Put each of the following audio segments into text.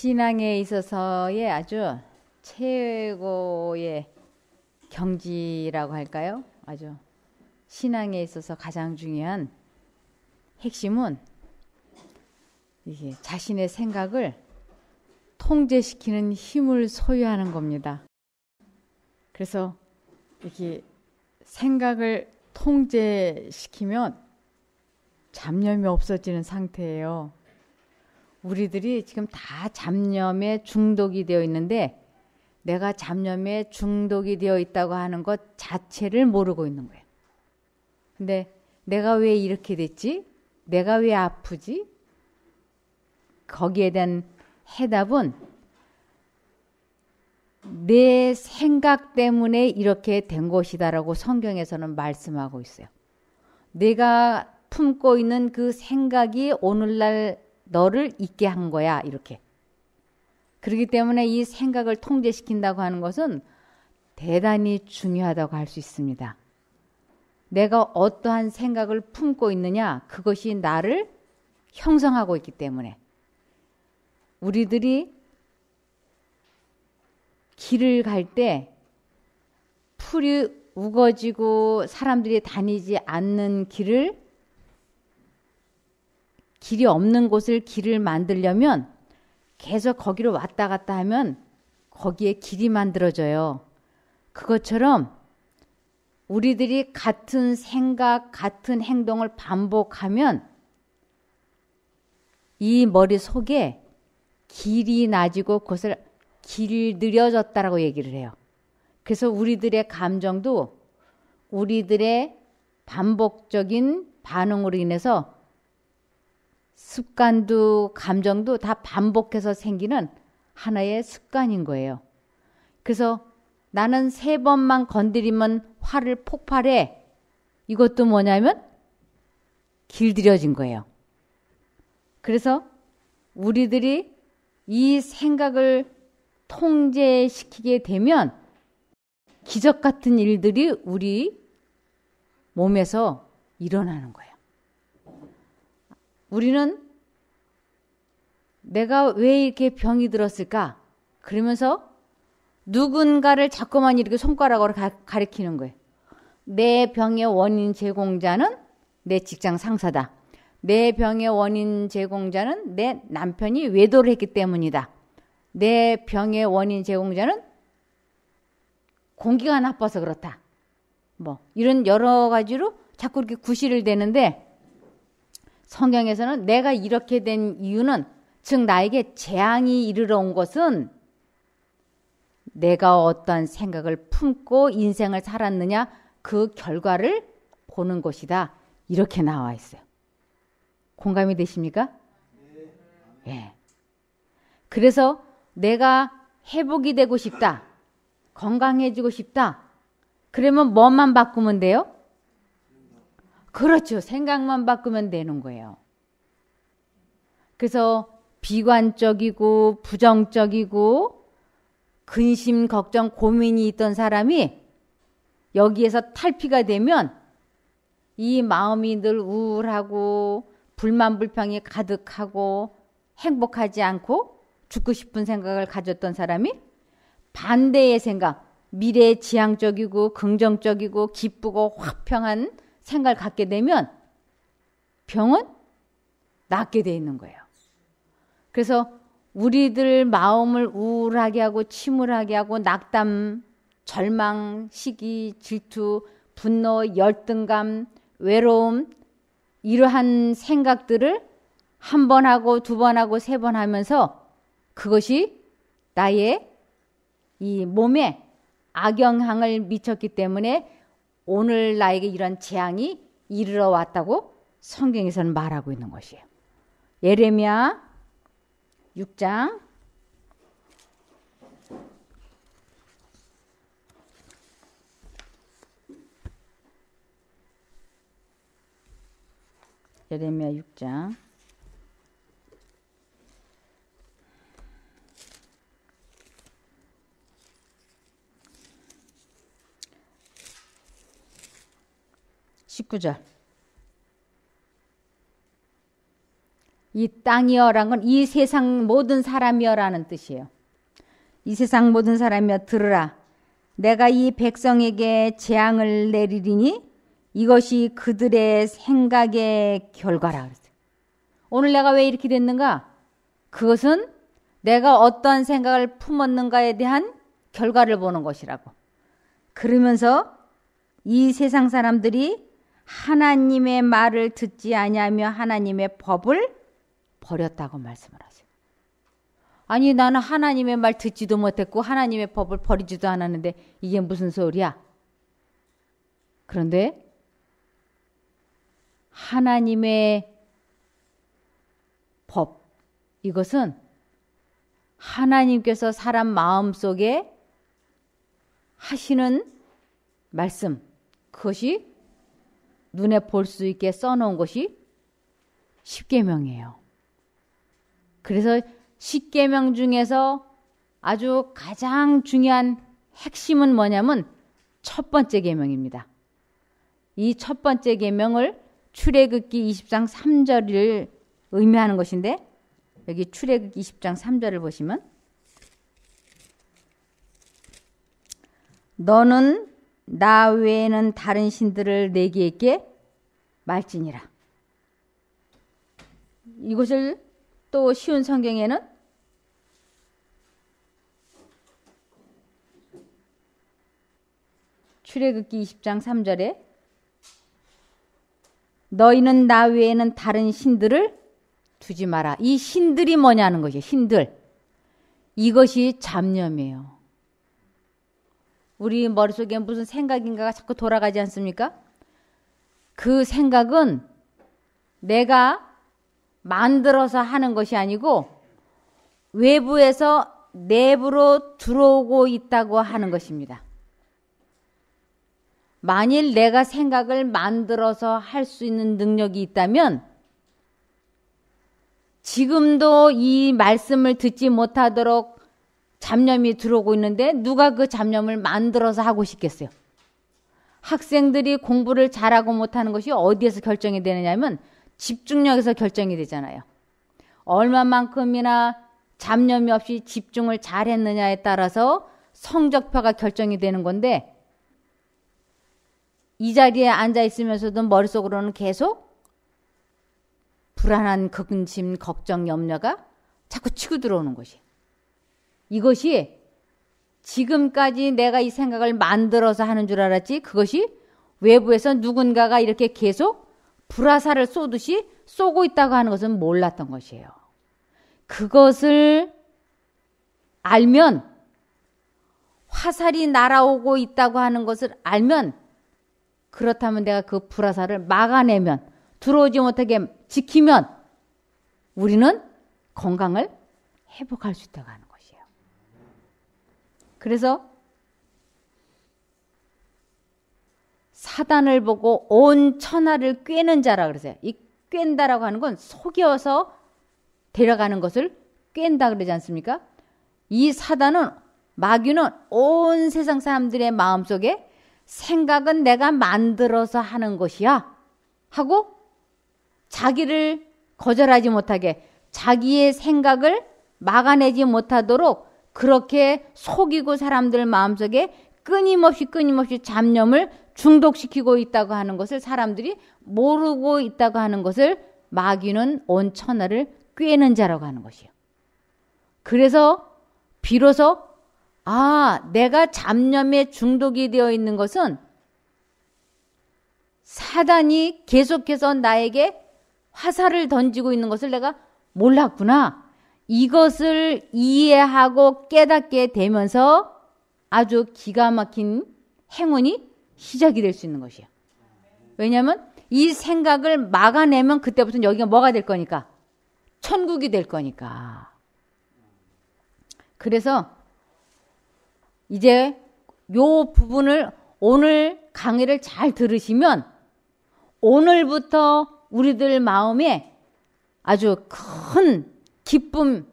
신앙에 있어서의 아주 최고의 경지라고 할까요? 아주 신앙에 있어서 가장 중요한 핵심은 이게 자신의 생각을 통제시키는 힘을 소유하는 겁니다. 그래서 이렇게 생각을 통제시키면 잡념이 없어지는 상태예요. 우리들이 지금 다 잡념에 중독이 되어 있는데 내가 잡념에 중독이 되어 있다고 하는 것 자체를 모르고 있는 거예요. 근데 내가 왜 이렇게 됐지? 내가 왜 아프지? 거기에 대한 해답은 내 생각 때문에 이렇게 된 것이다라고 성경에서는 말씀하고 있어요. 내가 품고 있는 그 생각이 오늘날 너를 있게 한 거야, 이렇게. 그렇기 때문에 이 생각을 통제시킨다고 하는 것은 대단히 중요하다고 할 수 있습니다. 내가 어떠한 생각을 품고 있느냐, 그것이 나를 형성하고 있기 때문에. 우리들이 길을 갈 때 풀이 우거지고 사람들이 다니지 않는 길이 없는 곳을 길을 만들려면 계속 거기로 왔다 갔다 하면 거기에 길이 만들어져요. 그것처럼 우리들이 같은 생각, 같은 행동을 반복하면 이 머릿속에 길이 나지고 그것을 길들여졌다라고 얘기를 해요. 그래서 우리들의 감정도 우리들의 반복적인 반응으로 인해서 습관도 감정도 다 반복해서 생기는 하나의 습관인 거예요. 그래서 나는 3번만 건드리면 화를 폭발해. 이것도 뭐냐면 길들여진 거예요. 그래서 우리들이 이 생각을 통제시키게 되면 기적 같은 일들이 우리 몸에서 일어나는 거예요. 우리는 내가 왜 이렇게 병이 들었을까? 그러면서 누군가를 자꾸만 이렇게 손가락으로 가리키는 거예요. 내 병의 원인 제공자는 내 직장 상사다. 내 병의 원인 제공자는 내 남편이 외도를 했기 때문이다. 내 병의 원인 제공자는 공기가 나빠서 그렇다. 뭐 이런 여러 가지로 자꾸 이렇게 구실을 대는데 성경에서는 내가 이렇게 된 이유는 즉 나에게 재앙이 이르러 온 것은 내가 어떠한 생각을 품고 인생을 살았느냐 그 결과를 보는 것이다. 이렇게 나와 있어요. 공감이 되십니까? 예. 그래서 내가 회복이 되고 싶다. 건강해지고 싶다. 그러면 뭐만 바꾸면 돼요? 그렇죠. 생각만 바꾸면 되는 거예요. 그래서 비관적이고 부정적이고 근심, 걱정, 고민이 있던 사람이 여기에서 탈피가 되면 이 마음이 늘 우울하고 불만, 불평이 가득하고 행복하지 않고 죽고 싶은 생각을 가졌던 사람이 반대의 생각, 미래지향적이고 긍정적이고 기쁘고 화평한 생각을 갖게 되면 병은 낫게 돼 있는 거예요. 그래서 우리들 마음을 우울하게 하고 침울하게 하고 낙담, 절망, 시기, 질투, 분노, 열등감, 외로움 이러한 생각들을 1번 하고 2번 하고 3번 하면서 그것이 나의 이 몸에 악영향을 미쳤기 때문에 오늘 나에게 이런 재앙이 이르러 왔다고 성경에서는 말하고 있는 것이에요. 예레미야 6장 19절 이 땅이여란 건 이 세상 모든 사람이여라는 뜻이에요. 이 세상 모든 사람이여 들으라. 내가 이 백성에게 재앙을 내리리니 이것이 그들의 생각의 결과라 그랬어요. 오늘 내가 왜 이렇게 됐는가? 그것은 내가 어떤 생각을 품었는가에 대한 결과를 보는 것이라고. 그러면서 이 세상 사람들이 하나님의 말을 듣지 아니하며 하나님의 법을 버렸다고 말씀을 하세요. 아니 나는 하나님의 말 듣지도 못했고 하나님의 법을 버리지도 않았는데 이게 무슨 소리야? 그런데 하나님의 법, 이것은 하나님께서 사람 마음속에 하시는 말씀, 그것이 눈에 볼 수 있게 써놓은 것이 십계명이에요. 그래서 십계명 중에서 아주 가장 중요한 핵심은 뭐냐면 첫 번째 계명입니다. 이 첫 번째 계명을 출애굽기 20장 3절을 의미하는 것인데 여기 출애굽기 20장 3절을 보시면 너는 나 외에는 다른 신들을 내게에게 말지니라. 이것을 또 쉬운 성경에는 출애굽기 20장 3절에 너희는 나 외에는 다른 신들을 두지 마라. 이 신들이 뭐냐는 것이에요. 신들. 이것이 잡념이에요. 우리 머릿속에 무슨 생각인가가 자꾸 돌아가지 않습니까? 그 생각은 내가 만들어서 하는 것이 아니고 외부에서 내부로 들어오고 있다고 하는 것입니다. 만일 내가 생각을 만들어서 할 수 있는 능력이 있다면 지금도 이 말씀을 듣지 못하도록 잡념이 들어오고 있는데 누가 그 잡념을 만들어서 하고 싶겠어요? 학생들이 공부를 잘하고 못하는 것이 어디에서 결정이 되느냐면 집중력에서 결정이 되잖아요. 얼마만큼이나 잡념이 없이 집중을 잘했느냐에 따라서 성적표가 결정이 되는 건데 이 자리에 앉아 있으면서도 머릿속으로는 계속 불안한 근심, 걱정, 염려가 자꾸 치고 들어오는 것이. 이것이 지금까지 내가 이 생각을 만들어서 하는 줄 알았지 그것이 외부에서 누군가가 이렇게 계속 불화살을 쏘듯이 쏘고 있다고 하는 것은 몰랐던 것이에요. 그것을 알면 화살이 날아오고 있다고 하는 것을 알면 그렇다면 내가 그 불화살을 막아내면 들어오지 못하게 지키면 우리는 건강을 회복할 수 있다고 하는 것이에요. 그래서 사단을 보고 온 천하를 꿰는 자라 그러세요. 이 꿰다라고 하는 건 속여서 데려가는 것을 꿰다 그러지 않습니까? 이 사단은 마귀는 온 세상 사람들의 마음속에 생각은 내가 만들어서 하는 것이야 하고 자기를 거절하지 못하게 자기의 생각을 막아내지 못하도록 그렇게 속이고 사람들 마음속에 끊임없이 잡념을 중독시키고 있다고 하는 것을 사람들이 모르고 있다고 하는 것을 마귀는 온 천하를 꿰는 자라고 하는 것이에요. 그래서 비로소 내가 잡념에 중독이 되어 있는 것은 사단이 계속해서 나에게 화살을 던지고 있는 것을 내가 몰랐구나. 이것을 이해하고 깨닫게 되면서 아주 기가 막힌 행운이 시작이 될 수 있는 것이에요. 왜냐하면 이 생각을 막아내면 그때부터는 여기가 뭐가 될 거니까? 천국이 될 거니까. 그래서 이제 요 부분을 오늘 강의를 잘 들으시면 오늘부터 우리들 마음에 아주 큰 기쁨,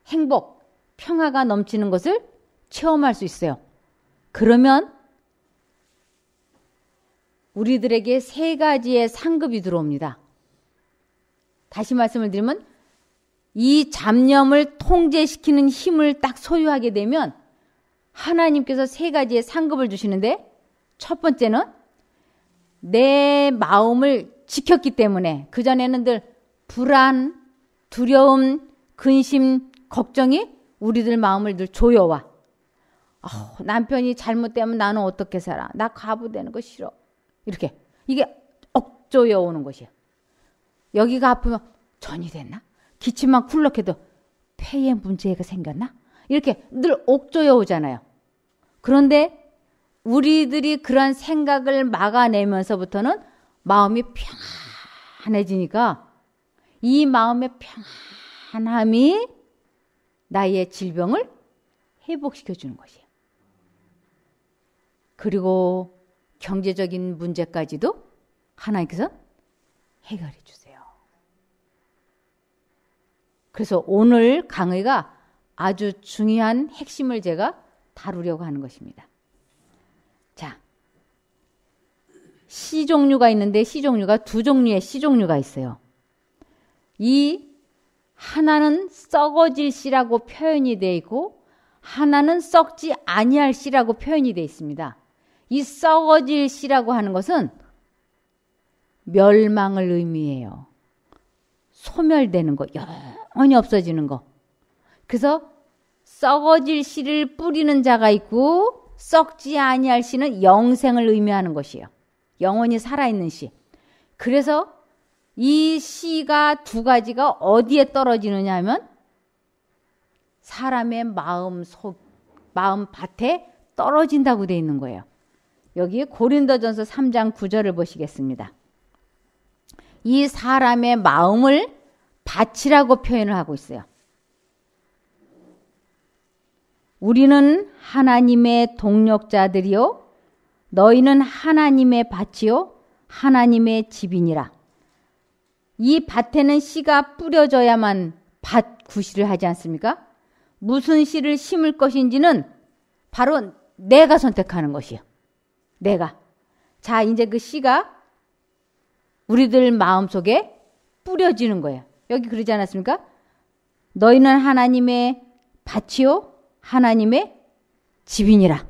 행복, 평화가 넘치는 것을 체험할 수 있어요. 그러면 우리들에게 세 가지의 상급이 들어옵니다. 다시 말씀을 드리면 이 잡념을 통제시키는 힘을 딱 소유하게 되면 하나님께서 세 가지의 상급을 주시는데, 첫 번째는 내 마음을 지켰기 때문에 그전에는 늘 불안, 두려움, 근심, 걱정이 우리들 마음을 늘 조여와. 남편이 잘못되면 나는 어떻게 살아? 나 과부되는 거 싫어. 이렇게. 이게 억조여 오는 것이에요. 여기가 아프면 전이 됐나? 기침만 쿨럭해도 폐에 문제가 생겼나? 이렇게 늘 옥조여 오잖아요. 그런데 우리들이 그런 생각을 막아내면서부터는 마음이 평안해지니까 이 마음의 평안함이 나의 질병을 회복시켜 주는 것이에요. 그리고 경제적인 문제까지도 하나님께서 해결해 주세요. 그래서 오늘 강의가 아주 중요한 핵심을 제가 다루려고 하는 것입니다. 자, 씨 종류가 있는데 씨 종류가 두 종류의 씨 종류가 있어요. 이 하나는 썩어질 씨라고 표현이 되어 있고 하나는 썩지 아니할 씨라고 표현이 되어 있습니다. 이 썩어질 씨라고 하는 것은 멸망을 의미해요. 소멸되는 거, 영원히 없어지는 거. 그래서 썩어질 씨를 뿌리는 자가 있고 썩지 아니할 씨는 영생을 의미하는 것이에요. 영원히 살아있는 씨. 그래서 이 씨가 두 가지가 어디에 떨어지느냐 하면 사람의 마음 밭에 떨어진다고 되어 있는 거예요. 여기 고린도전서 3장 9절을 보시겠습니다. 이 사람의 마음을 밭이라고 표현을 하고 있어요. 우리는 하나님의 동력자들이요 너희는 하나님의 밭이요 하나님의 집이니라. 이 밭에는 씨가 뿌려져야만 밭 구실을 하지 않습니까? 무슨 씨를 심을 것인지는 바로 내가 선택하는 것이에요. 내가. 자, 이제 그 씨가 우리들 마음속에 뿌려지는 거예요. 여기 그러지 않았습니까? 너희는 하나님의 밭이요 하나님의 집이니라.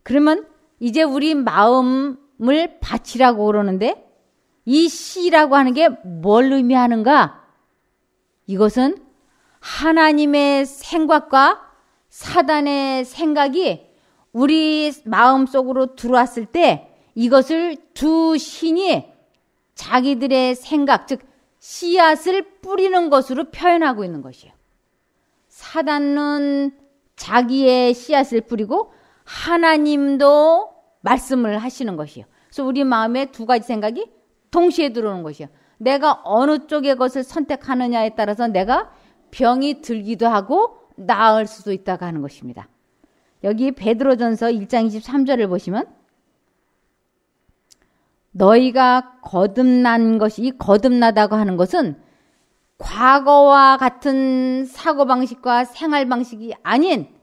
그러면 이제 우리 마음을 밭이라고 그러는데 이 씨라고 하는 게 뭘 의미하는가? 이것은 하나님의 생각과 사단의 생각이 우리 마음속으로 들어왔을 때 이것을 두 신이 자기들의 생각, 즉 씨앗을 뿌리는 것으로 표현하고 있는 것이에요. 사단은 자기의 씨앗을 뿌리고 하나님도 말씀을 하시는 것이에요. 그래서 우리 마음에 두 가지 생각이 동시에 들어오는 것이에요. 내가 어느 쪽의 것을 선택하느냐에 따라서 내가 병이 들기도 하고 나을 수도 있다고 하는 것입니다. 여기 베드로전서 1장 23절을 보시면 너희가 거듭난 것이, 이 거듭나다고 하는 것은 과거와 같은 사고방식과 생활방식이 아닌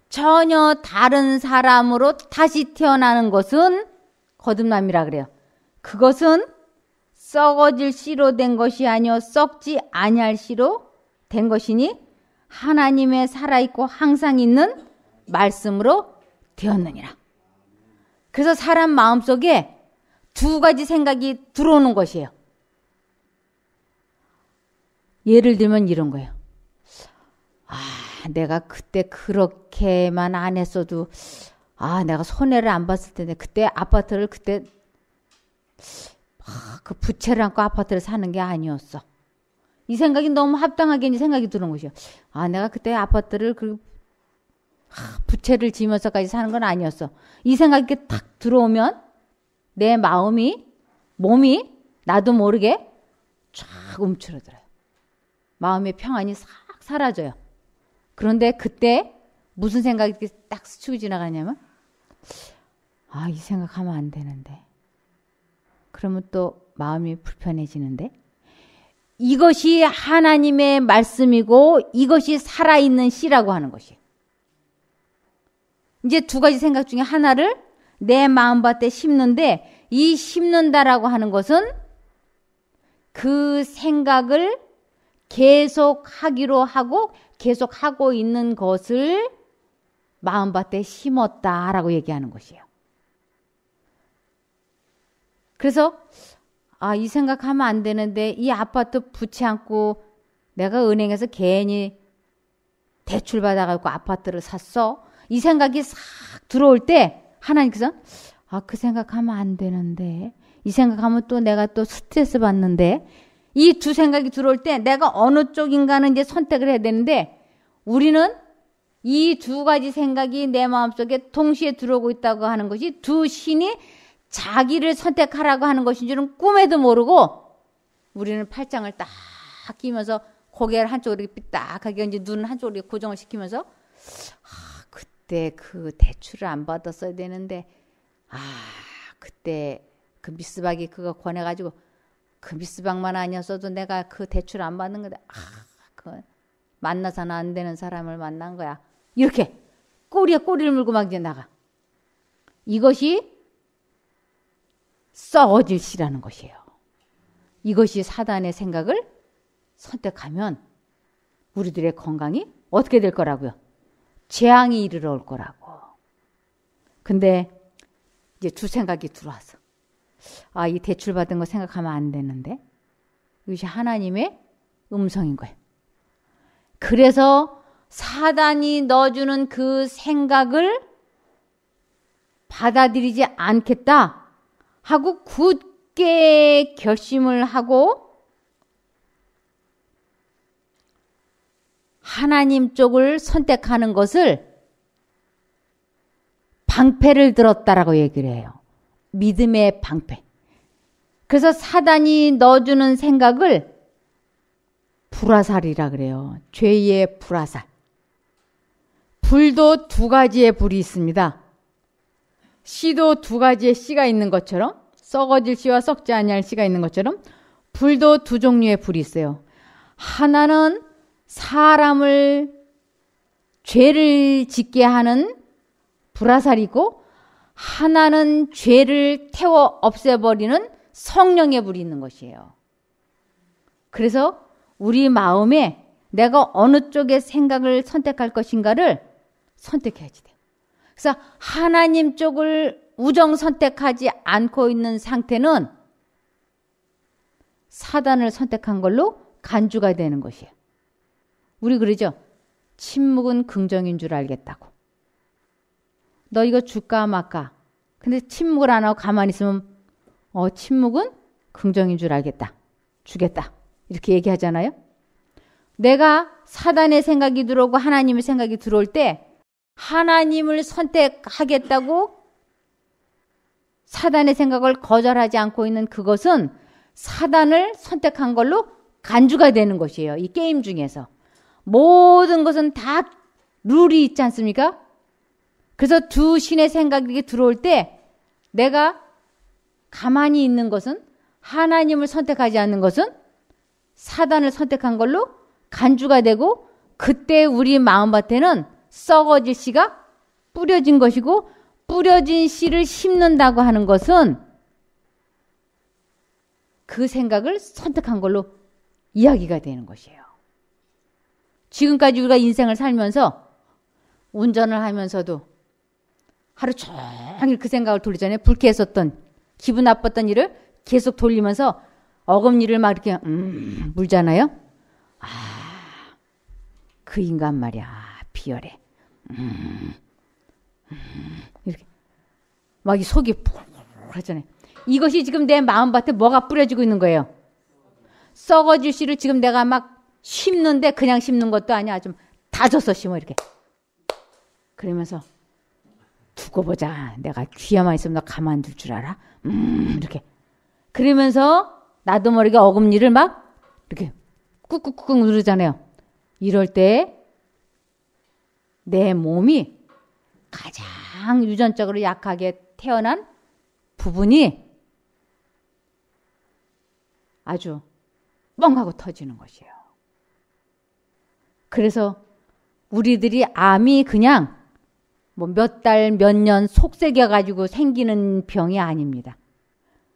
전혀 다른 사람으로 다시 태어나는 것은 거듭남이라 그래요. 그것은 썩어질 씨로 된 것이 아니요 썩지 아니할 씨로 된 것이니 하나님의 살아있고 항상 있는 말씀으로 되었느니라. 그래서 사람 마음속에 두 가지 생각이 들어오는 것이에요. 예를 들면 이런 거예요. 내가 그때 그렇게만 안 했어도 내가 손해를 안 봤을 텐데 그때 아파트를 그 부채를 안고 아파트를 사는 게 아니었어. 이 생각이 너무 합당하게 생각이 드는 것이요. 내가 그때 아파트를 부채를 지면서까지 사는 건 아니었어. 이 생각이 딱 들어오면 내 마음이, 몸이 나도 모르게 쫙 움츠러들어요. 마음의 평안이 싹 사라져요. 그런데 그때 무슨 생각이 딱 스치고 지나가냐면 이 생각하면 안 되는데. 그러면 또 마음이 불편해지는데 이것이 하나님의 말씀이고 이것이 살아있는 씨라고 하는 것이에요. 이제 두 가지 생각 중에 하나를 내 마음밭에 심는데 이 심는다라고 하는 것은 그 생각을 계속 하기로 하고 계속 하고 있는 것을 마음밭에 심었다라고 얘기하는 것이에요. 그래서 이 생각하면 안 되는데 이 아파트 부채 안고 내가 은행에서 괜히 대출 받아갖고 아파트를 샀어. 이 생각이 싹 들어올 때 하나님께서 그 생각하면 안 되는데 이 생각하면 또 내가 또 스트레스 받는데 이 두 생각이 들어올 때 내가 어느 쪽인가는 이제 선택을 해야 되는데 우리는 이 두 가지 생각이 내 마음속에 동시에 들어오고 있다고 하는 것이 두 신이 자기를 선택하라고 하는 것인 줄은 꿈에도 모르고 우리는 팔짱을 딱 끼면서 고개를 한쪽으로 삐딱하게 이제 눈 한쪽으로 고정을 시키면서 그때 그 대출을 안 받았어야 되는데 그때 그 미스박이 그거 권해가지고 그 미스박만 아니었어도 내가 그 대출 안 받는 건데 그 만나서는 안 되는 사람을 만난 거야. 이렇게 꼬리에 꼬리를 물고 막 이제 나가. 이것이 썩어질 시라는 것이에요. 이것이 사단의 생각을 선택하면 우리들의 건강이 어떻게 될 거라고요? 재앙이 이르러 올 거라고. 근데 이제 두 생각이 들어와서 이 대출 받은 거 생각하면 안 되는데 이것이 하나님의 음성인 거예요. 그래서 사단이 넣어주는 그 생각을 받아들이지 않겠다 하고 굳게 결심을 하고 하나님 쪽을 선택하는 것을 방패를 들었다라고 얘기를 해요. 믿음의 방패. 그래서 사단이 넣어주는 생각을 불화살이라 그래요. 죄의 불화살. 불도 두 가지의 불이 있습니다. 씨도 두 가지의 씨가 있는 것처럼 썩어질 씨와 썩지 아니할 씨가 있는 것처럼 불도 두 종류의 불이 있어요. 하나는 사람을 죄를 짓게 하는 불화살이고 하나는 죄를 태워 없애버리는 성령의 불이 있는 것이에요. 그래서 우리 마음에 내가 어느 쪽의 생각을 선택할 것인가를 선택해야지 돼요. 그래서 하나님 쪽을 우정 선택하지 않고 있는 상태는 사단을 선택한 걸로 간주가 되는 것이에요. 우리 그러죠? 침묵은 긍정인 줄 알겠다고. 너 이거 줄까 말까? 근데 침묵을 안 하고 가만히 있으면 침묵은 긍정인 줄 알겠다. 주겠다. 이렇게 얘기하잖아요. 내가 사단의 생각이 들어오고 하나님의 생각이 들어올 때 하나님을 선택하겠다고 사단의 생각을 거절하지 않고 있는 그것은 사단을 선택한 걸로 간주가 되는 것이에요. 이 게임 중에서. 모든 것은 다 룰이 있지 않습니까? 그래서 두 신의 생각이 들어올 때 내가 가만히 있는 것은 하나님을 선택하지 않는 것은 사단을 선택한 걸로 간주가 되고 그때 우리 마음밭에는 썩어질 씨가 뿌려진 것이고 뿌려진 씨를 심는다고 하는 것은 그 생각을 선택한 걸로 이야기가 되는 것이에요. 지금까지 우리가 인생을 살면서 운전을 하면서도 하루 종일 그 생각을 돌리잖아요. 불쾌했었던 기분 나빴던 일을 계속 돌리면서 어금니를 막 이렇게 물잖아요. 그 인간 말이야 비열해. 이렇게 막 이 속이 푹 하잖아요. 이것이 지금 내 마음밭에 뭐가 뿌려지고 있는 거예요. 썩어질 씨를 지금 내가 막 심는데 그냥 심는 것도 아니야. 좀 다져서 심어 이렇게. 그러면서 두고 보자. 내가 귀야만 있으면 너 가만둘 줄 알아? 이렇게. 그러면서 나도 모르게 어금니를 막 이렇게 꾹꾹꾹 누르잖아요. 이럴 때 내 몸이 가장 유전적으로 약하게 태어난 부분이 아주 뻥 하고 터지는 것이에요. 그래서 우리들이 암이 그냥 뭐 몇 달, 몇 년 속삭여가지고 생기는 병이 아닙니다.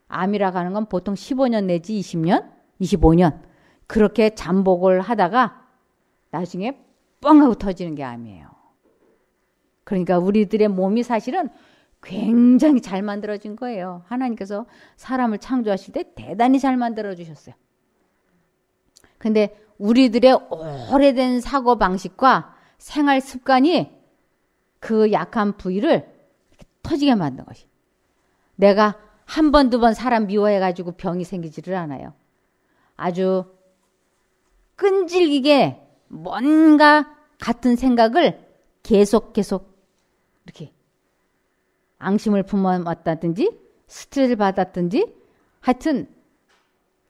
암이라고 하는 건 보통 15년 내지 20년, 25년. 그렇게 잠복을 하다가 나중에 뻥 하고 터지는 게 암이에요. 그러니까 우리들의 몸이 사실은 굉장히 잘 만들어진 거예요. 하나님께서 사람을 창조하실 때 대단히 잘 만들어 주셨어요. 근데 우리들의 오래된 사고방식과 생활 습관이 그 약한 부위를 터지게 만든 것이. 내가 한 번, 두 번 사람 미워해가지고 병이 생기지를 않아요. 아주 끈질기게 뭔가 같은 생각을 계속 이렇게 앙심을 품어왔다든지 스트레스를 받았든지 하여튼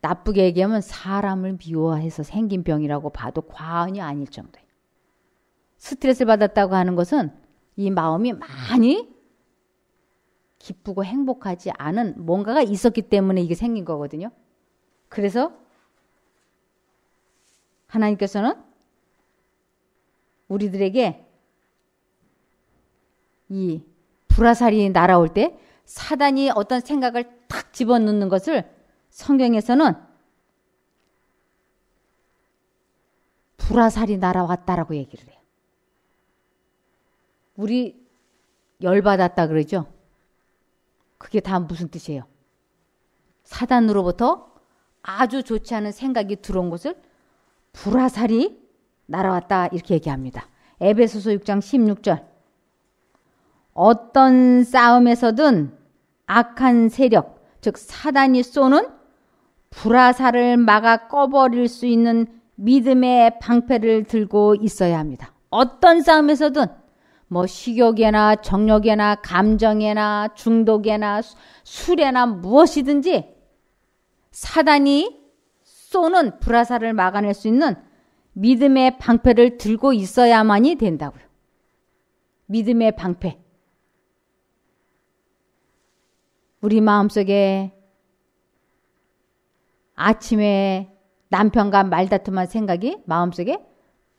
나쁘게 얘기하면 사람을 미워해서 생긴 병이라고 봐도 과언이 아닐 정도예요. 스트레스를 받았다고 하는 것은 이 마음이 많이 기쁘고 행복하지 않은 뭔가가 있었기 때문에 이게 생긴 거거든요. 그래서 하나님께서는 우리들에게 이 불화살이 날아올 때 사단이 어떤 생각을 탁 집어넣는 것을 성경에서는 불화살이 날아왔다라고 얘기를 해요. 우리 열받았다 그러죠? 그게 다 무슨 뜻이에요? 사단으로부터 아주 좋지 않은 생각이 들어온 것을 불화살이 날아왔다 이렇게 얘기합니다. 에베소서 6장 16절. 어떤 싸움에서든 악한 세력, 즉 사단이 쏘는 불화살을 막아 꺼버릴 수 있는 믿음의 방패를 들고 있어야 합니다. 어떤 싸움에서든 뭐 식욕에나 정욕에나 감정에나 중독에나 술에나 무엇이든지 사단이 쏘는 불화살을 막아낼 수 있는 믿음의 방패를 들고 있어야만이 된다고요. 믿음의 방패. 우리 마음속에 아침에 남편과 말다툼한 생각이 마음속에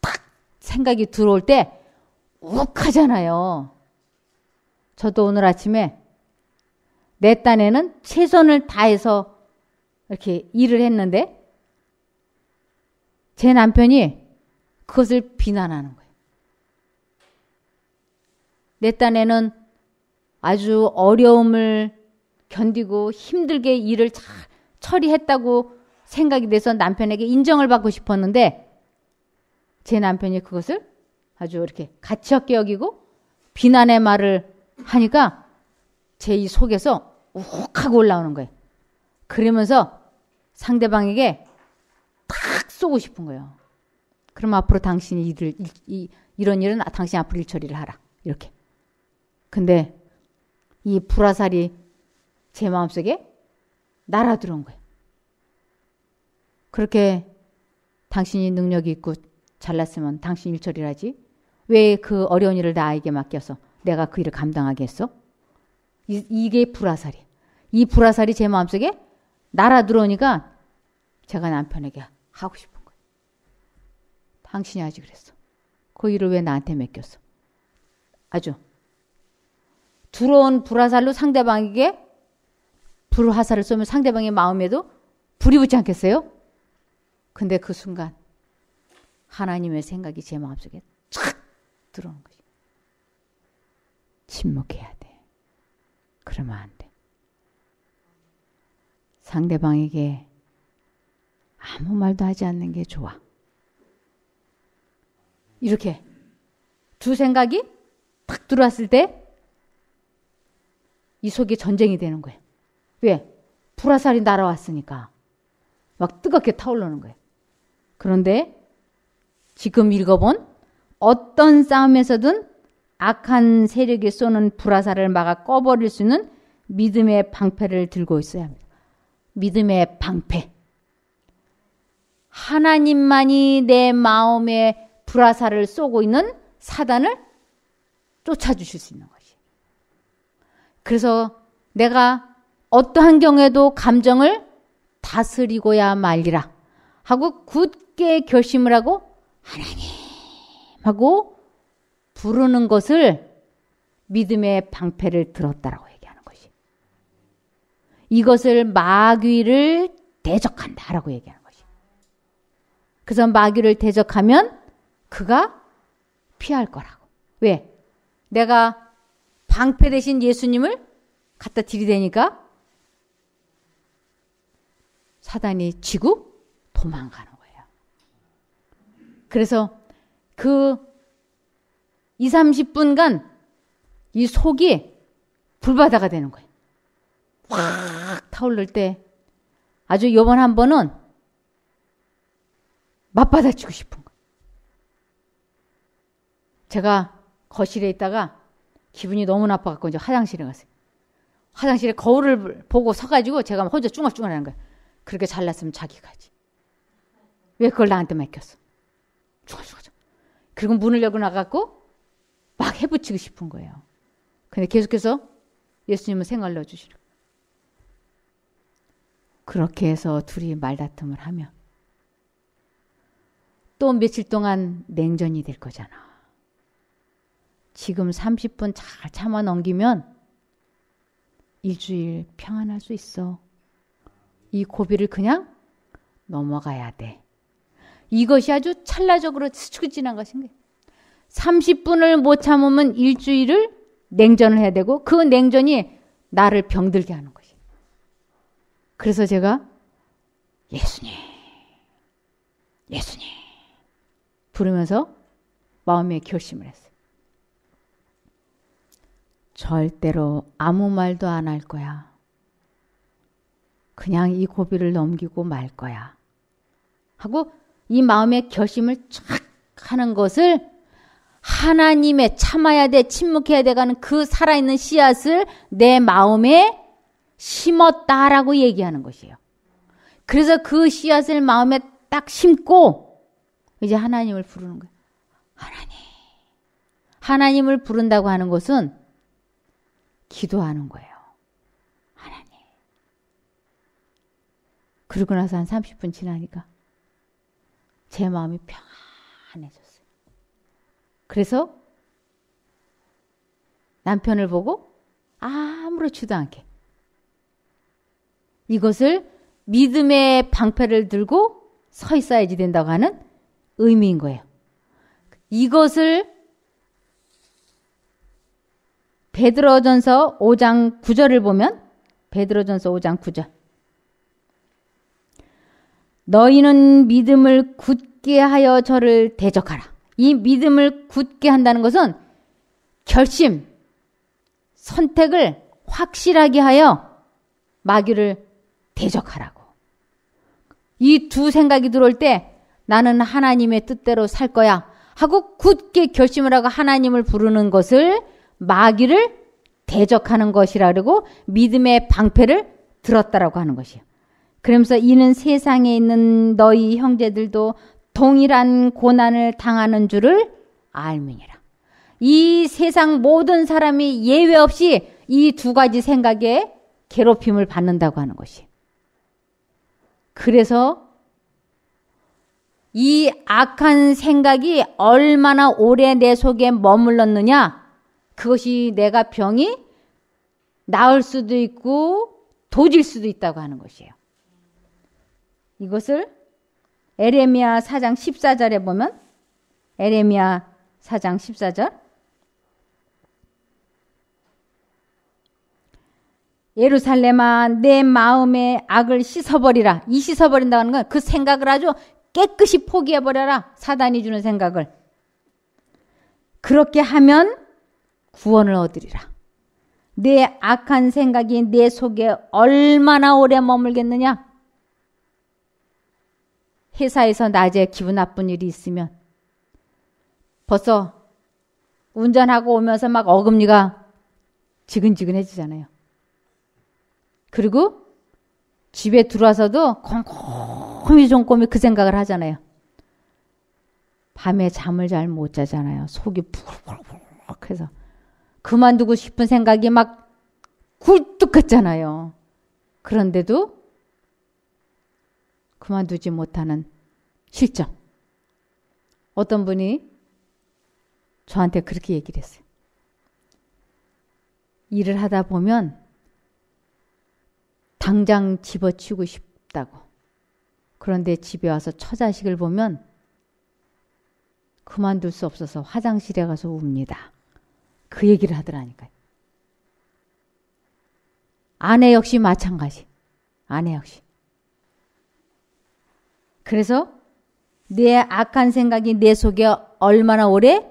탁 생각이 들어올 때 욱하잖아요. 저도 오늘 아침에 내 딴에는 최선을 다해서 이렇게 일을 했는데 제 남편이 그것을 비난하는 거예요. 내 딴에는 아주 어려움을 견디고 힘들게 일을 잘 처리했다고 생각이 돼서 남편에게 인정을 받고 싶었는데 제 남편이 그것을 아주 이렇게 가치 없게 여기고 비난의 말을 하니까 제 이 속에서 욱하고 올라오는 거예요. 그러면서 상대방에게 탁 쏘고 싶은 거예요. 그럼 앞으로 당신이 이런 일은 당신 앞으로 일 처리를 하라. 이렇게. 근데 이 불화살이 제 마음속에 날아 들어온 거예요. 그렇게 당신이 능력이 있고 잘났으면 당신 일 처리를 하지. 왜 그 어려운 일을 나에게 맡겨서 내가 그 일을 감당하게 했어? 이게 불화살이에요. 이 불화살이 제 마음속에 날아 들어오니까 제가 남편에게 하고 싶은 거예요. 당신이 하지 그랬어. 그 일을 왜 나한테 맡겼어? 아주 들어온 불화살로 상대방에게 불화살을 쏘면 상대방의 마음에도 불이 붙지 않겠어요? 근데 그 순간 하나님의 생각이 제 마음속에 촥 들어오는 것이. 침묵해야 돼. 그러면 안 돼. 상대방에게 아무 말도 하지 않는 게 좋아. 이렇게 두 생각이 탁 들어왔을 때 이 속에 전쟁이 되는 거예요. 왜? 불화살이 날아왔으니까 막 뜨겁게 타오르는 거예요. 그런데 지금 읽어본 어떤 싸움에서든 악한 세력이 쏘는 불화살을 막아 꺼버릴 수 있는 믿음의 방패를 들고 있어야 합니다. 믿음의 방패. 하나님만이 내 마음에 불화살을 쏘고 있는 사단을 쫓아주실 수 있는 것이. 그래서 내가 어떠한 경우에도 감정을 다스리고야 말리라 하고 굳게 결심을 하고 하나님 하고 부르는 것을 믿음의 방패를 들었다라고 얘기하는 것이. 이것을 마귀를 대적한다라고 얘기하는 것이. 그래서 마귀를 대적하면 그가 피할 거라고. 왜? 내가 방패 대신 예수님을 갖다 들이대니까 사단이 지고 도망가는 거예요. 그래서 그 2, 30분간 이 속이 불바다가 되는 거예요. 확 타오를 때 아주 요번 한 번은 맞받아치고 싶은 거예요. 제가 거실에 있다가 기분이 너무 나빠갖고 이제 화장실에 갔어요. 화장실에 거울을 보고 서가지고 제가 혼자 쭝얼쭝얼 하는 거예요. 그렇게 잘났으면 자기가 하지. 왜 그걸 나한테 맡겼어? 쭝얼쭝얼. 그리고 문을 열고 나갔고 막 해붙이고 싶은 거예요. 근데 계속해서 예수님은 생활 넣어주시라고. 그렇게 해서 둘이 말다툼을 하면 또 며칠 동안 냉전이 될 거잖아. 지금 30분 잘 참아 넘기면 일주일 평안할 수 있어. 이 고비를 그냥 넘어가야 돼. 이것이 아주 찰나적으로 스치고 지난 것인 거예요. 30분을 못 참으면 일주일을 냉전을 해야 되고 그 냉전이 나를 병들게 하는 것이에요. 그래서 제가 예수님, 예수님 부르면서 마음에 결심을 했어요. 절대로 아무 말도 안 할 거야. 그냥 이 고비를 넘기고 말 거야. 하고 이 마음의 결심을 쫙 하는 것을 하나님의 참아야 돼, 침묵해야 돼가는 그 살아있는 씨앗을 내 마음에 심었다라고 얘기하는 것이에요. 그래서 그 씨앗을 마음에 딱 심고 이제 하나님을 부르는 거예요. 하나님. 하나님을 부른다고 하는 것은 기도하는 거예요. 하나님. 그러고 나서 한 30분 지나니까 제 마음이 평안해졌어요. 그래서 남편을 보고 아무렇지도 않게 이것을 믿음의 방패를 들고 서 있어야지 된다고 하는 의미인 거예요. 이것을 베드로전서 5장 9절을 보면 베드로전서 5장 9절 너희는 믿음을 굳게 하여 저를 대적하라. 이 믿음을 굳게 한다는 것은 결심, 선택을 확실하게 하여 마귀를 대적하라고. 이 두 생각이 들어올 때 나는 하나님의 뜻대로 살 거야 하고 굳게 결심을 하고 하나님을 부르는 것을 마귀를 대적하는 것이라 그러고 믿음의 방패를 들었다라고 하는 것이에요. 그러면서 이는 세상에 있는 너희 형제들도 동일한 고난을 당하는 줄을 알미니라. 이 세상 모든 사람이 예외 없이 이 두 가지 생각에 괴롭힘을 받는다고 하는 것이에요. 그래서 이 악한 생각이 얼마나 오래 내 속에 머물렀느냐, 그것이 내가 병이 나을 수도 있고 도질 수도 있다고 하는 것이에요. 이것을 에레미야 4장 14절에 보면 에레미야 4장 14절 예루살렘아 내 마음의 악을 씻어버리라. 이 씻어버린다고 하는 건 그 생각을 아주 깨끗이 포기해버려라. 사단이 주는 생각을. 그렇게 하면 구원을 얻으리라. 내 악한 생각이 내 속에 얼마나 오래 머물겠느냐. 회사에서 낮에 기분 나쁜 일이 있으면 벌써 운전하고 오면서 막 어금니가 지근지근해지잖아요. 그리고 집에 들어와서도 곰곰이 그 생각을 하잖아요. 밤에 잠을 잘 못 자잖아요. 속이 푸르푸르해서 그만두고 싶은 생각이 막 굴뚝같잖아요. 그런데도 그만두지 못하는 실정. 어떤 분이 저한테 그렇게 얘기를 했어요. 일을 하다 보면 당장 집어치우고 싶다고. 그런데 집에 와서 처자식을 보면 그만둘 수 없어서 화장실에 가서 웁니다. 그 얘기를 하더라니까요. 아내 역시 마찬가지. 아내 역시. 그래서 내 악한 생각이 내 속에 얼마나 오래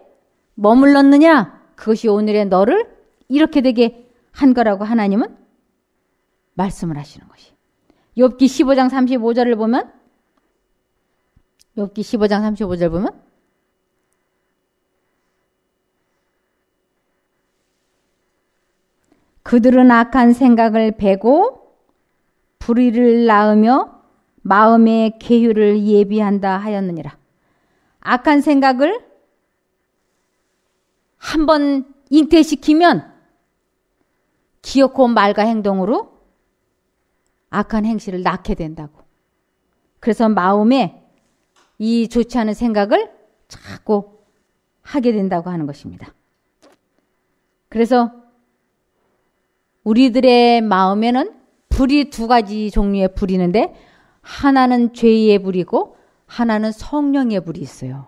머물렀느냐? 그것이 오늘의 너를 이렇게 되게 한 거라고 하나님은 말씀을 하시는 것이. 욥기 15장 35절을 보면 욥기 15장 35절 보면 그들은 악한 생각을 베고 불의를 낳으며 마음의 계율을 예비한다 하였느니라. 악한 생각을 한번 잉태시키면 기어코 말과 행동으로 악한 행실을 낳게 된다고. 그래서 마음에 이 좋지 않은 생각을 자꾸 하게 된다고 하는 것입니다. 그래서 우리들의 마음에는 불이 두 가지 종류의 불이 있는데 하나는 죄의 불이고 하나는 성령의 불이 있어요.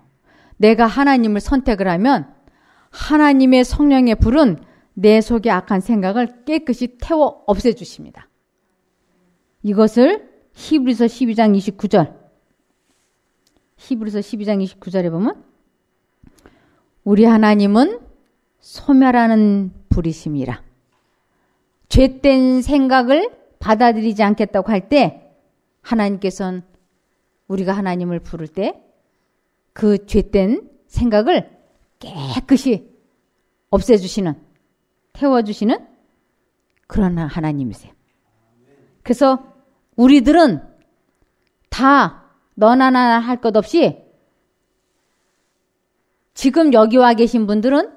내가 하나님을 선택을 하면 하나님의 성령의 불은 내 속의 악한 생각을 깨끗이 태워 없애주십니다. 이것을 히브리서 12장 29절 히브리서 12장 29절에 보면 우리 하나님은 소멸하는 불이심이라. 죄된 생각을 받아들이지 않겠다고 할 때 하나님께서는 우리가 하나님을 부를 때 그 죄된 생각을 깨끗이 없애주시는, 태워주시는 그런 하나님이세요. 그래서 우리들은 다 너나 나나 할 것 없이 지금 여기 와 계신 분들은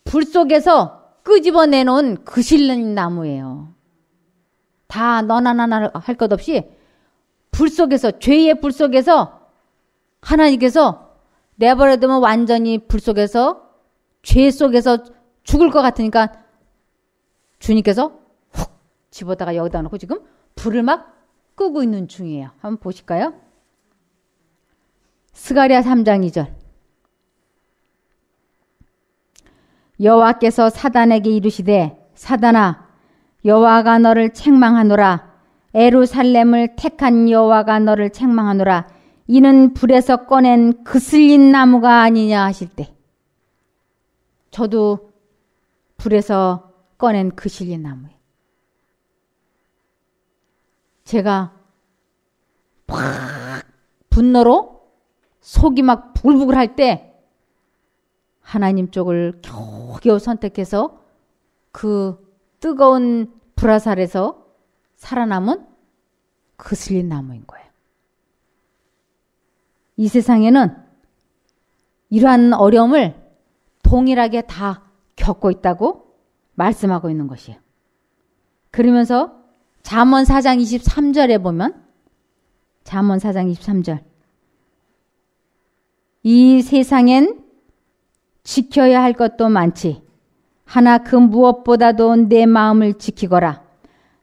불 속에서 끄집어내놓은 그 실린 나무예요. 다 너나 나나 할 것 없이 불 속에서, 죄의 불 속에서 하나님께서 내버려두면 완전히 불 속에서, 죄 속에서 죽을 것 같으니까 주님께서 훅 집어다가 여기다 놓고 지금 불을 막 끄고 있는 중이에요. 한번 보실까요? 스가랴 3장 2절. 여호와께서 사단에게 이르시되 사단아 여호와가 너를 책망하노라. 예루살렘을 택한 여호와가 너를 책망하노라. 이는 불에서 꺼낸 그슬린 나무가 아니냐 하실 때 저도 불에서 꺼낸 그슬린 나무예요. 제가 팍 분노로 속이 막 부글부글 할 때 하나님 쪽을 겨우겨우 선택해서 그 뜨거운 불화살에서 살아남은 그슬린 나무인 거예요. 이 세상에는 이러한 어려움을 동일하게 다 겪고 있다고 말씀하고 있는 것이에요. 그러면서 잠언 4장 23절에 보면 잠언 4장 23절 이 세상엔 지켜야 할 것도 많지. 하나 그 무엇보다도 내 마음을 지키거라.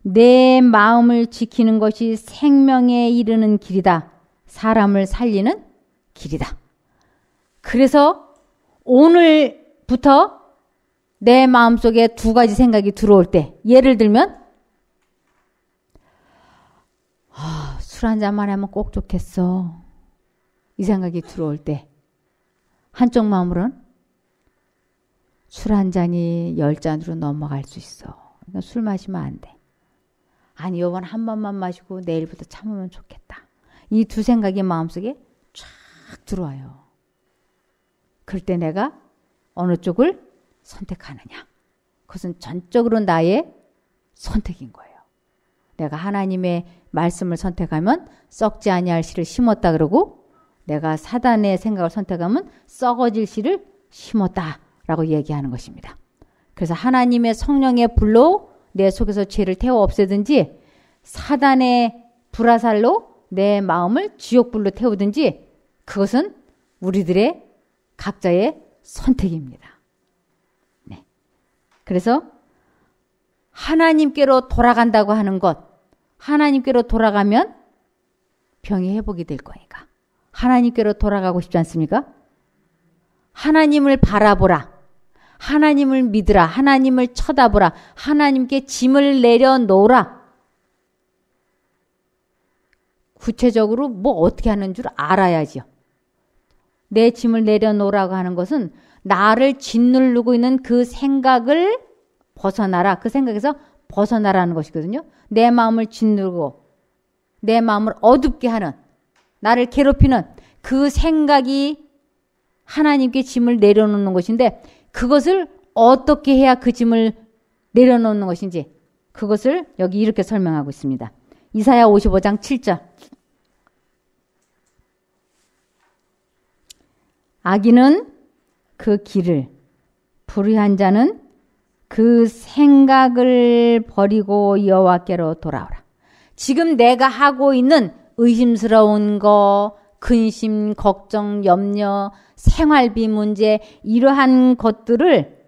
내 마음을 지키는 것이 생명에 이르는 길이다. 사람을 살리는 길이다. 그래서 오늘부터 내 마음속에 두 가지 생각이 들어올 때 예를 들면 술 한 잔만 하면 꼭 좋겠어. 이 생각이 들어올 때 한쪽 마음으로는 술 한 잔이 10잔으로 넘어갈 수 있어. 그러니까 술 마시면 안 돼. 아니 이번 한 번만 마시고 내일부터 참으면 좋겠다. 이 두 생각이 마음속에 쫙 들어와요. 그럴 때 내가 어느 쪽을 선택하느냐. 그것은 전적으로 나의 선택인 거예요. 내가 하나님의 말씀을 선택하면 썩지 아니할 씨를 심었다 그러고 내가 사단의 생각을 선택하면 썩어질 씨를 심었다라고 얘기하는 것입니다. 그래서 하나님의 성령의 불로 내 속에서 죄를 태워 없애든지 사단의 불화살로 내 마음을 지옥불로 태우든지 그것은 우리들의 각자의 선택입니다. 네. 그래서 하나님께로 돌아간다고 하는 것, 하나님께로 돌아가면 병이 회복이 될 거니까. 하나님께로 돌아가고 싶지 않습니까? 하나님을 바라보라. 하나님을 믿으라. 하나님을 쳐다보라. 하나님께 짐을 내려놓으라. 구체적으로 뭐 어떻게 하는 줄 알아야지요. 내 짐을 내려놓으라고 하는 것은 나를 짓누르고 있는 그 생각을 벗어나라. 그 생각에서 벗어나라는 것이거든요. 내 마음을 짓누르고 내 마음을 어둡게 하는, 나를 괴롭히는 그 생각이 하나님께 짐을 내려놓는 것인데, 그것을 어떻게 해야 그 짐을 내려놓는 것인지 그것을 여기 이렇게 설명하고 있습니다. 이사야 55장 7절. 악인은 그 길을, 불의한 자는 그 생각을 버리고 여호와께로 돌아오라. 지금 내가 하고 있는 의심스러운 거, 근심, 걱정, 염려, 생활비 문제, 이러한 것들을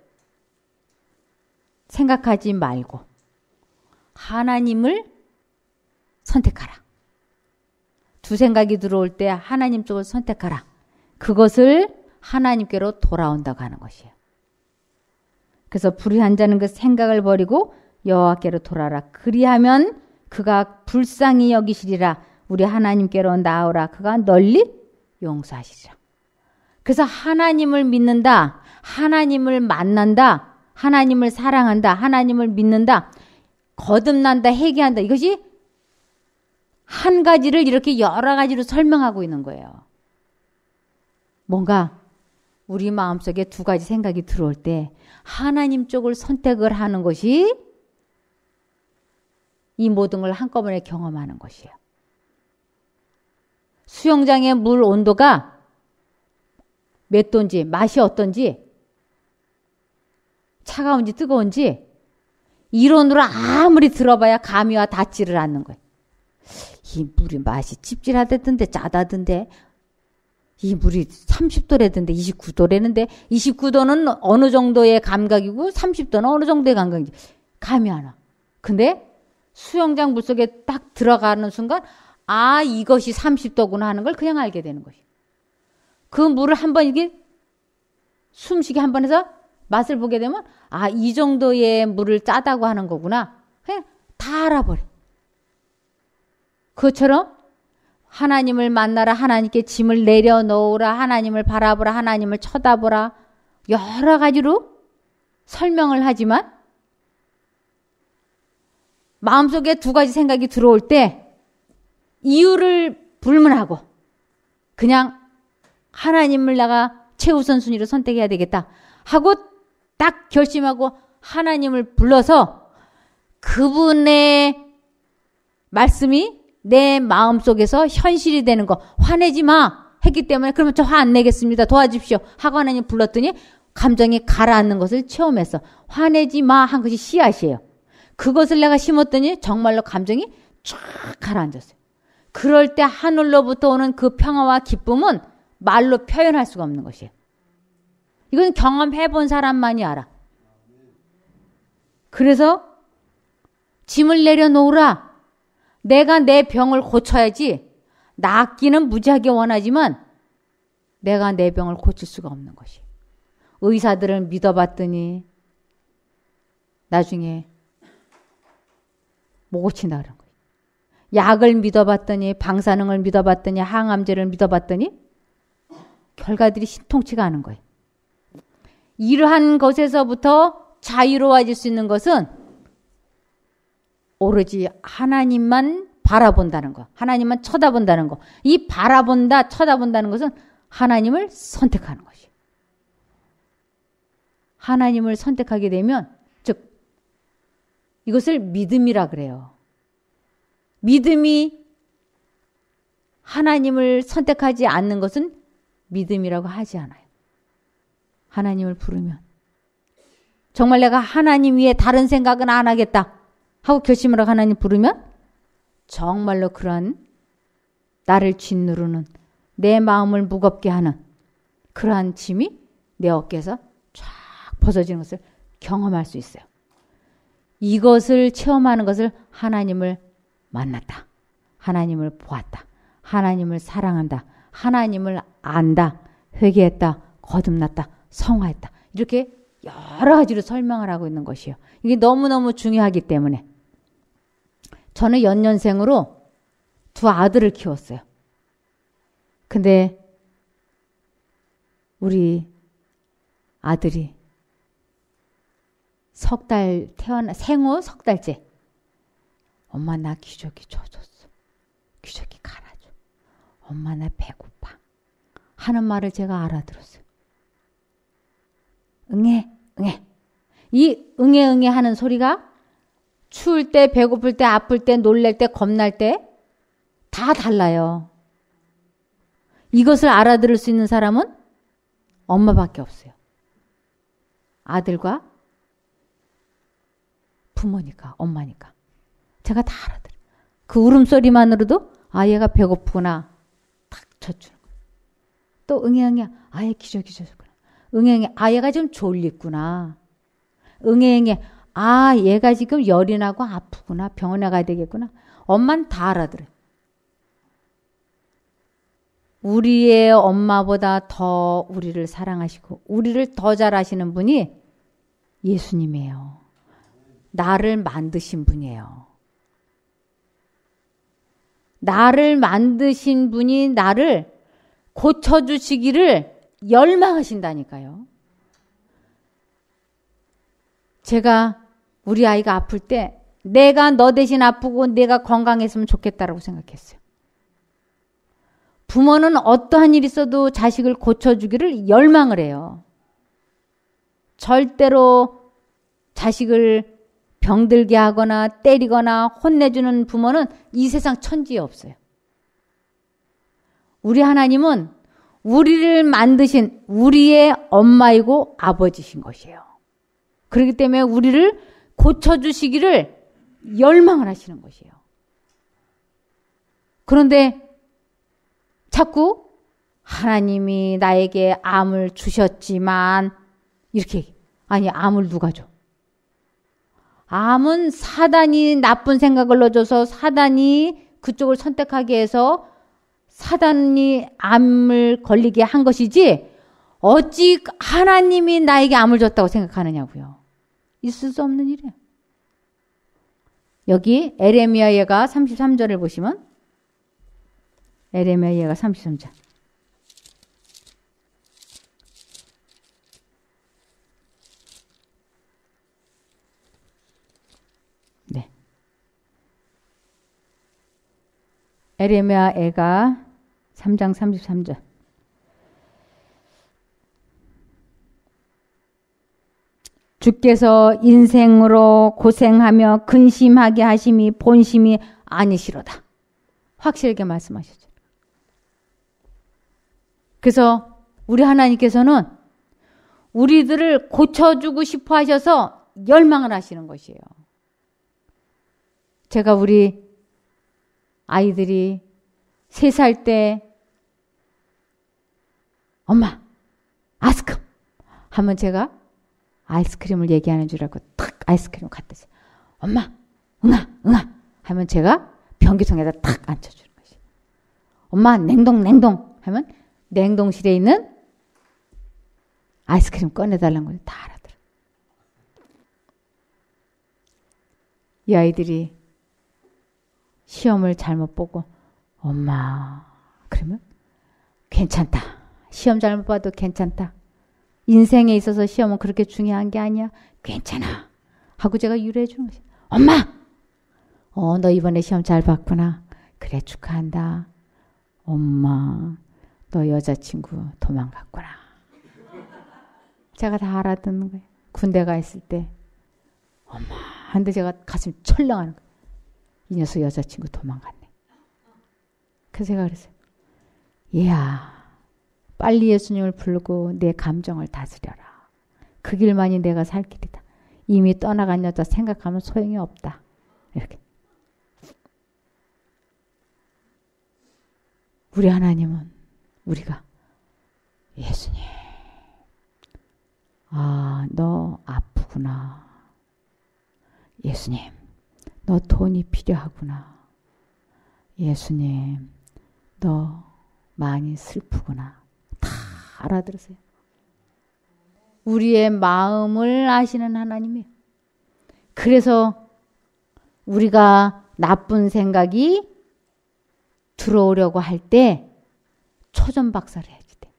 생각하지 말고 하나님을 선택하라. 두 생각이 들어올 때 하나님 쪽을 선택하라. 그것을 하나님께로 돌아온다고 하는 것이에요. 그래서 불의한 자는 그 생각을 버리고 여호와께로 돌아라. 그리하면 그가 불쌍히 여기시리라. 우리 하나님께로 나오라. 그가 널리 용서하시리라. 그래서 하나님을 믿는다. 하나님을 만난다. 하나님을 사랑한다. 하나님을 믿는다. 거듭난다. 회개한다. 이것이 한 가지를 이렇게 여러 가지로 설명하고 있는 거예요. 뭔가 우리 마음속에 두 가지 생각이 들어올 때 하나님 쪽을 선택을 하는 것이 이 모든 걸 한꺼번에 경험하는 것이에요. 수영장의 물 온도가 몇 도인지, 맛이 어떤지, 차가운지 뜨거운지 이론으로 아무리 들어봐야 감이 닿지를 않는 거예요. 이 물이 맛이 찝찝하다던데 짜다던데, 이 물이 30도라던데 29도라는데 29도는 어느 정도의 감각이고 30도는 어느 정도의 감각인지 감이 안 와. 근데 수영장 물속에 딱 들어가는 순간 아, 이것이 30도구나 하는 걸 그냥 알게 되는 것이에요. 그 물을 한번 이게 숨쉬게 한번 해서 맛을 보게 되면 아, 이 정도의 물을 짜다고 하는 거구나. 그냥 다 알아버려. 그것처럼 하나님을 만나라. 하나님께 짐을 내려놓으라. 하나님을 바라보라. 하나님을 쳐다보라. 여러 가지로 설명을 하지만 마음속에 두 가지 생각이 들어올 때 이유를 불문하고 그냥 하나님을 내가 최우선 순위로 선택해야 되겠다 하고 딱 결심하고 하나님을 불러서 그분의 말씀이 내 마음속에서 현실이 되는 거, 화내지 마 했기 때문에 그러면 저 화 안 내겠습니다. 도와주십시오 하고 하나님 불렀더니 감정이 가라앉는 것을 체험했어. 화내지 마 한 것이 씨앗이에요. 그것을 내가 심었더니 정말로 감정이 쫙 가라앉았어요. 그럴 때 하늘로부터 오는 그 평화와 기쁨은 말로 표현할 수가 없는 것이에요. 이건 경험해 본 사람만이 알아. 그래서 짐을 내려놓으라. 내가 내 병을 고쳐야지. 낫기는 무지하게 원하지만 내가 내 병을 고칠 수가 없는 것이. 의사들을 믿어봤더니 나중에 못 고친다 그런 거예요. 약을 믿어봤더니, 방사능을 믿어봤더니, 항암제를 믿어봤더니 결과들이 신통치가 않은 거예요. 이러한 것에서부터 자유로워질 수 있는 것은 오로지 하나님만 바라본다는 거, 하나님만 쳐다본다는 거. 이 바라본다, 쳐다본다는 것은 하나님을 선택하는 것이에요. 하나님을 선택하게 되면, 즉 이것을 믿음이라 그래요. 믿음이 하나님을 선택하지 않는 것은 믿음이라고 하지 않아요. 하나님을 부르면 정말 내가 하나님 위에 다른 생각은 안 하겠다 하고 결심을 하고 하나님 부르면 정말로 그러한 나를 짓누르는 내 마음을 무겁게 하는 그러한 짐이 내 어깨에서 쫙 벗어지는 것을 경험할 수 있어요. 이것을 체험하는 것을 하나님을 만났다. 하나님을 보았다. 하나님을 사랑한다. 하나님을 안다. 회개했다. 거듭났다. 성화했다. 이렇게 여러 가지로 설명을 하고 있는 것이요. 이게 너무너무 중요하기 때문에 저는 연년생으로 두 아들을 키웠어요. 근데 우리 아들이 생후 석 달째 엄마 나 기저귀 젖었어. 기저귀 갈아줘. 엄마 나 배고파. 하는 말을 제가 알아들었어요. 응애, 응애. 이 응애, 응애 하는 소리가 추울 때, 배고플 때, 아플 때, 놀랄 때, 겁날 때 다 달라요. 이것을 알아들을 수 있는 사람은 엄마밖에 없어요. 아들과 부모니까, 엄마니까. 제가 다 알아들어요. 그 울음소리만으로도 아, 얘가 배고프구나. 딱 젖주는 거예요. 또 응애, 응애. 아, 얘 기저귀 젖었구나. 응애, 응애. 아, 얘가 지금 졸리구나. 응애, 응애. 아, 얘가 지금 열이 나고 아프구나. 병원에 가야 되겠구나. 엄마는 다 알아들어요. 우리의 엄마보다 더 우리를 사랑하시고 우리를 더 잘 아시는 분이 예수님이에요. 나를 만드신 분이에요. 나를 만드신 분이 나를 고쳐주시기를 열망하신다니까요. 제가 우리 아이가 아플 때 내가 너 대신 아프고 내가 건강했으면 좋겠다라고 생각했어요. 부모는 어떠한 일이 있어도 자식을 고쳐주기를 열망을 해요. 절대로 자식을 병들게 하거나 때리거나 혼내주는 부모는 이 세상 천지에 없어요. 우리 하나님은 우리를 만드신 우리의 엄마이고 아버지신 것이에요. 그렇기 때문에 우리를 고쳐주시기를 열망을 하시는 것이에요. 그런데 자꾸 하나님이 나에게 암을 주셨지만 이렇게 아니 암을 누가 줘? 암은 사단이 나쁜 생각을 넣어줘서 사단이 그쪽을 선택하게 해서 사단이 암을 걸리게 한 것이지 어찌 하나님이 나에게 암을 줬다고 생각하느냐고요. 있을 수 없는 일이에요. 여기 에레미야 예가 33절을 보시면 에레미야 예가 33절. 네. 에레미야 예가 3장 33절. 주께서 인생으로 고생하며 근심하게 하심이 본심이 아니시로다. 확실하게 말씀하셨죠. 그래서 우리 하나님께서는 우리들을 고쳐주고 싶어 하셔서 열망을 하시는 것이에요. 제가 우리 아이들이 3살 때 엄마 아이스크림 하면 제가 아이스크림을 얘기하는 줄 알고 탁 아이스크림 갖다 줘요. 엄마 응아 응아 하면 제가 변기통에다 탁 앉혀주는 것이에요. 엄마 냉동 하면 냉동실에 있는 아이스크림 꺼내달라는 걸 다 알아들어. 이 아이들이 시험을 잘못 보고 엄마 그러면 괜찮다. 시험 잘못 봐도 괜찮다. 인생에 있어서 시험은 그렇게 중요한 게 아니야. 괜찮아. 하고 제가 유래해 주는 것이야. 엄마! 너 이번에 시험 잘 봤구나. 그래 축하한다. 엄마 너 여자친구 도망갔구나. 제가 다 알아듣는 거예요. 군대 가 있을 때 엄마 한데 제가 가슴이 철렁하는 거예요. 이 녀석 여자친구 도망갔네. 그래서 제가 그랬어요. 얘야 빨리 예수님을 부르고 내 감정을 다스려라. 그 길만이 내가 살 길이다. 이미 떠나간 여자 생각하면 소용이 없다. 이렇게. 우리 하나님은 우리가 예수님 아, 너 아프구나. 예수님 너 돈이 필요하구나. 예수님 너 많이 슬프구나. 다 알아들으세요. 우리의 마음을 아시는 하나님이에요. 그래서 우리가 나쁜 생각이 들어오려고 할 때 초전박살을 해야지 돼.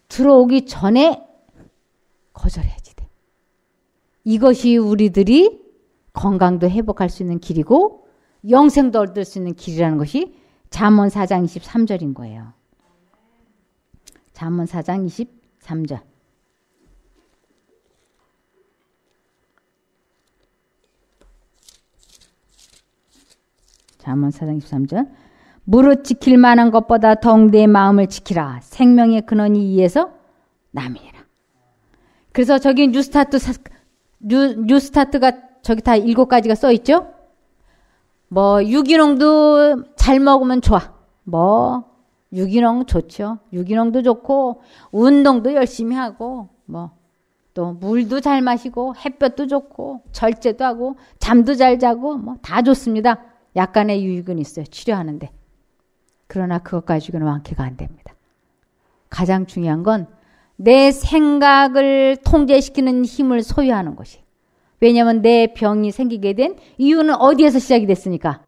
들어오기 전에 거절해야지 돼. 이것이 우리들이 건강도 회복할 수 있는 길이고 영생도 얻을 수 있는 길이라는 것이 잠언 4장 23절인 거예요. 잠언 4장 23절. 잠언 4장 23절. 무릇 지킬 만한 것보다 더욱 내 마음을 지키라. 생명의 근원이 이에서 남이니라. 그래서 저기 뉴스타트가 저기 다 7가지가 써 있죠? 뭐 유기농도 잘 먹으면 좋아. 뭐 유기농 좋죠. 유기농도 좋고 운동도 열심히 하고 뭐 또 물도 잘 마시고 햇볕도 좋고 절제도 하고 잠도 잘 자고 뭐 다 좋습니다. 약간의 유익은 있어요. 치료하는데. 그러나 그것 가지고는 완쾌가 안 됩니다. 가장 중요한 건 내 생각을 통제시키는 힘을 소유하는 것이. 왜냐하면 내 병이 생기게 된 이유는 어디에서 시작이 됐으니까.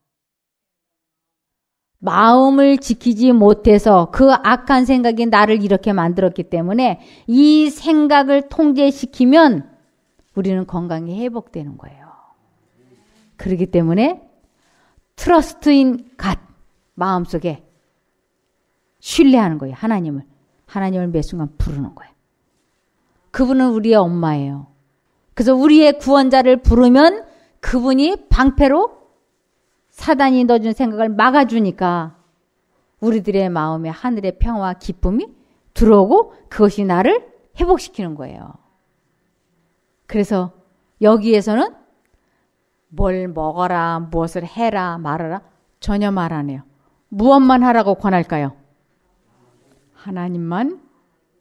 마음을 지키지 못해서 그 악한 생각이 나를 이렇게 만들었기 때문에 이 생각을 통제시키면 우리는 건강이 회복되는 거예요. 그렇기 때문에 트러스트인 갓, 마음속에 신뢰하는 거예요. 하나님을 매 순간 부르는 거예요. 그분은 우리의 엄마예요. 그래서 우리의 구원자를 부르면 그분이 방패로 사단이 넣어준 생각을 막아주니까 우리들의 마음에 하늘의 평화와 기쁨이 들어오고 그것이 나를 회복시키는 거예요. 그래서 여기에서는 뭘 먹어라, 무엇을 해라, 말하라 전혀 말 안 해요. 무엇만 하라고 권할까요? 하나님만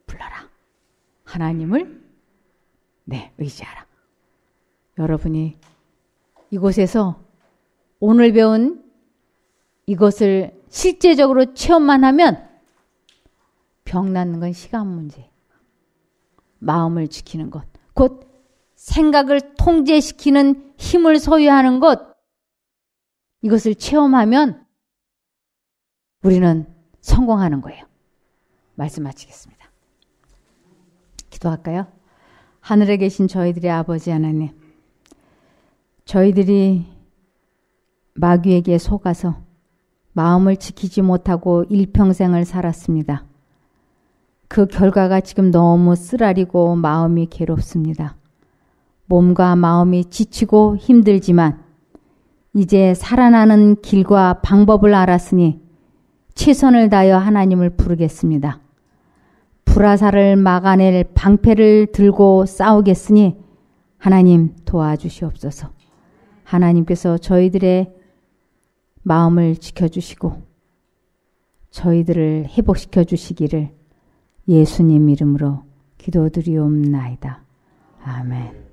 불러라. 하나님을 의지하라. 여러분이 이곳에서 오늘 배운 이것을 실제적으로 체험만 하면 병 낫는 건 시간 문제. 마음을 지키는 것, 곧 생각을 통제시키는 힘을 소유하는 것, 이것을 체험하면 우리는 성공하는 거예요. 말씀 마치겠습니다. 기도할까요? 하늘에 계신 저희들의 아버지 하나님, 저희들이 마귀에게 속아서 마음을 지키지 못하고 일평생을 살았습니다. 그 결과가 지금 너무 쓰라리고 마음이 괴롭습니다. 몸과 마음이 지치고 힘들지만 이제 살아나는 길과 방법을 알았으니 최선을 다하여 하나님을 부르겠습니다. 불화살을 막아낼 방패를 들고 싸우겠으니 하나님 도와주시옵소서. 하나님께서 저희들의 마음을 지켜주시고 저희들을 회복시켜 주시기를 예수님 이름으로 기도드리옵나이다. 아멘.